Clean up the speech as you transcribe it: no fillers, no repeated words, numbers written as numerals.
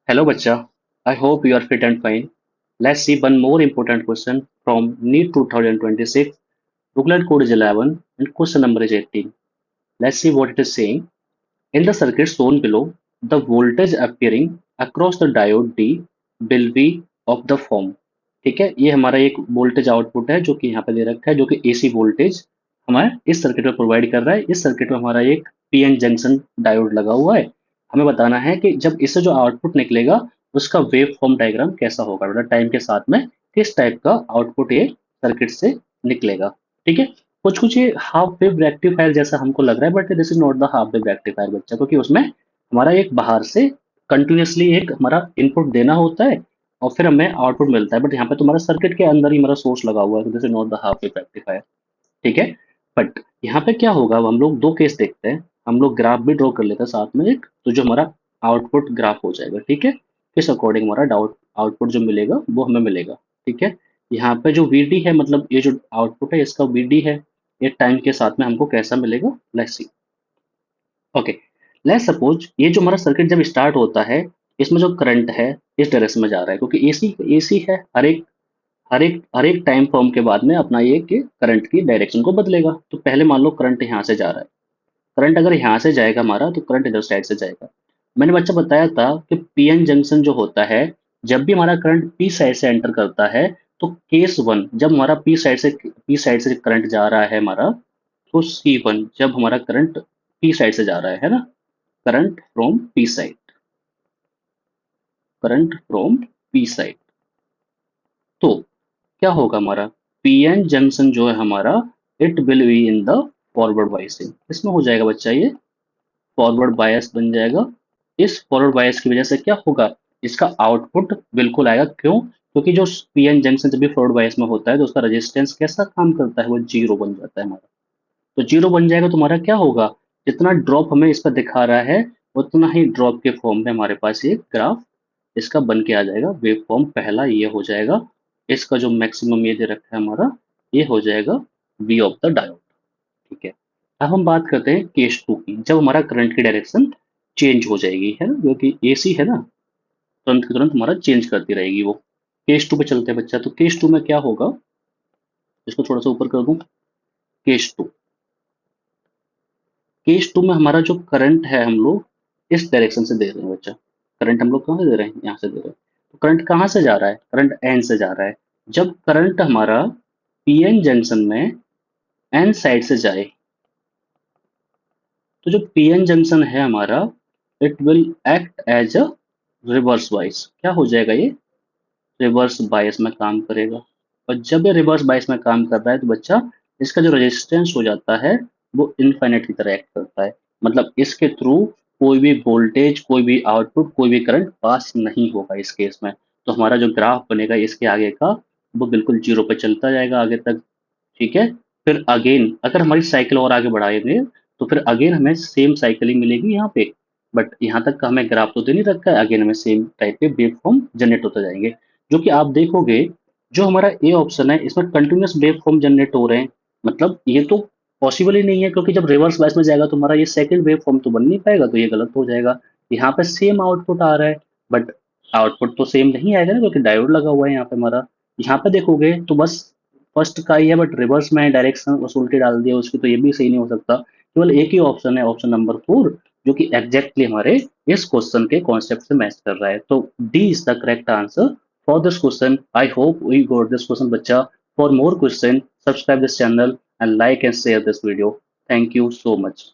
Hello, Bacha. I hope you are fit and fine. Let's see one more important question from NEET 2026. Booklet code is 11 and question number is 18. Let's see what it is saying. In the circuit shown below, the voltage appearing across the diode D will be of the form. ठीक है, ये हमारा एक voltage output है जो कि यहाँ पे दे रखा है, जो कि एसी वोल्टेज हमारे इस सर्किट में प्रोवाइड कर रहा है। इस सर्किट में हमारा एक पीएन जंक्शन डायोड लगा हुआ है। हमें बताना है कि जब इससे जो आउटपुट निकलेगा उसका वेव फॉर्म डायग्राम कैसा होगा, मतलब टाइम के साथ में किस टाइप का आउटपुट ये सर्किट से निकलेगा। ठीक है, कुछ कुछ ये हाफ वेव रेक्टिफायर जैसा हमको लग रहा है, but this is not the half wave rectifier बच्चा, क्योंकि उसमें हमारा एक बाहर से कंटिन्यूसली एक हमारा इनपुट देना होता है और फिर हमें आउटपुट मिलता है। बट यहाँ पे तुम्हारा सर्किट के अंदर ही हमारा सोर्स लगा हुआ है, this is not the half wave rectifier. ठीक है, बट यहाँ पे क्या होगा, अब हम लोग दो केस देखते हैं। हम लोग ग्राफ भी ड्रॉ कर लेते हैं साथ में एक, तो जो हमारा आउटपुट ग्राफ हो जाएगा। ठीक है, किस अकॉर्डिंग हमारा डाउट आउटपुट जो मिलेगा वो हमें मिलेगा। ठीक है, यहाँ पे जो वी डी है, मतलब ये जो आउटपुट है इसका वी डी है, ये टाइम के साथ में हमको कैसा मिलेगा, let's see. Okay, let's suppose ये जो हमारा सर्किट जब स्टार्ट होता है, इसमें जो करंट है इस डायरेक्शन में जा रहा है, क्योंकि एसी एसी है। हर एक टाइम फॉर्म के बाद में अपना ये कि करंट की डायरेक्शन को बदलेगा। तो पहले मान लो करंट यहाँ से जा रहा है। करंट अगर यहाँ से जाएगा हमारा, तो करंट इधर साइड से जाएगा। मैंने बच्चा बताया था कि पीएन जंक्शन जो होता है, जब भी हमारा करंट पी साइड से एंटर करता है, तो केस वन जब हमारा पी साइड से करंट जा रहा है हमारा, तो सी वन जब हमारा करंट पी साइड से जा रहा है ना, current from P side, current from P side, तो क्या होगा हमारा पीएन जंक्शन जो है हमारा, it will be in the forward biasing. इसमें हो जाएगा बच्चा ये फॉरवर्ड बायस बन जाएगा। इस फॉरवर्ड बायस की वजह से क्या होगा, इसका आउटपुट बिल्कुल आएगा। क्यों? क्योंकि जो पीएन जंक्शन जब भी फॉरवर्ड बायस में होता है तो उसका रेजिस्टेंस कैसा काम करता है, वो जीरो बन जाता है हमारा। तो जीरो बन जाएगा तो हमारा क्या होगा, जितना ड्रॉप हमें इस पर दिखा रहा है उतना ही ड्रॉप के फॉर्म में हमारे पास एक ग्राफ इसका बन के आ जाएगा। वेव फॉर्म पहला ये हो जाएगा। इसका जो मैक्सिमम ये दे रखा है हमारा, ये हो जाएगा वी ऑफ द डायोड। ठीक है, अब हम बात करते हैं केस टू की, जब हमारा करंट की डायरेक्शन चेंज हो जाएगी, है ना, क्योंकि एसी है ना, तुरंत की तुरंत हमारा चेंज करती रहेगी वो। केस टू पे चलते हैं बच्चा। तो केस टू में क्या होगा, इसको थोड़ा सा ऊपर कर दूं। केस टू, केस टू में हमारा जो करंट है हम लोग इस डायरेक्शन से दे रहे हैं बच्चा। करंट हम लोग कहाँ से दे रहे हैं, यहाँ से दे रहे हैं। तो करंट कहाँ से जा रहा है, करंट एन से जा रहा है। जब करंट हमारा पीएन जंक्शन में एन साइड से जाए, तो जो पीएन जंक्शन है हमारा, it will act as a reverse bias. क्या हो जाएगा ये, रिवर्स बायस में काम करेगा। और जब ये रिवर्स बायस में काम कर रहा है तो बच्चा इसका जो रेजिस्टेंस हो जाता है वो इनफाइनाइट की तरह एक्ट करता है। मतलब इसके थ्रू कोई भी वोल्टेज, कोई भी आउटपुट, कोई भी करंट पास नहीं होगा इस केस में। तो हमारा जो ग्राफ बनेगा इसके आगे का, वो बिल्कुल जीरो पे चलता जाएगा आगे तक। ठीक है, फिर अगेन अगर हमारी साइकिल और आगे बढ़ाएंगे तो फिर अगेन हमें सेम साइकिल ही मिलेगी यहाँ पे। बट यहाँ तक का हमें ग्राफ तो दे नहीं रखा है, अगेन हमें सेम टाइप के वेव फॉर्म जनरेट होते जाएंगे। जो कि आप देखोगे, जो हमारा ए ऑप्शन है इसमें कंटिन्यूस वेव फॉर्म जनरेट हो रहे हैं। मतलब ये तो पॉसिबल ही नहीं है, क्योंकि जब रिवर्स बायस में जाएगा तो हमारा ये सेकंड वेव फॉर्म तो बन नहीं पाएगा, तो ये गलत हो जाएगा। यहाँ पे सेम आउटपुट आ रहा है, बट आउटपुट तो सेम नहीं आएगा ना, क्योंकि डायोड लगा हुआ है यहाँ पे हमारा। यहाँ पे देखोगे तो बस फर्स्ट का ही है, बट रिवर्स में डायरेक्शन उस उल्टी डाल दिया उसकी, तो ये भी सही नहीं हो सकता। केवल एक ही ऑप्शन है, ऑप्शन नंबर फोर, जो कि एग्जैक्टली हमारे इस क्वेश्चन के कॉन्सेप्ट से मैच कर रहा है। तो D is the correct answer for this question. I hope we got this question, bacha. For more question, subscribe this channel and like and share this video. Thank you so much.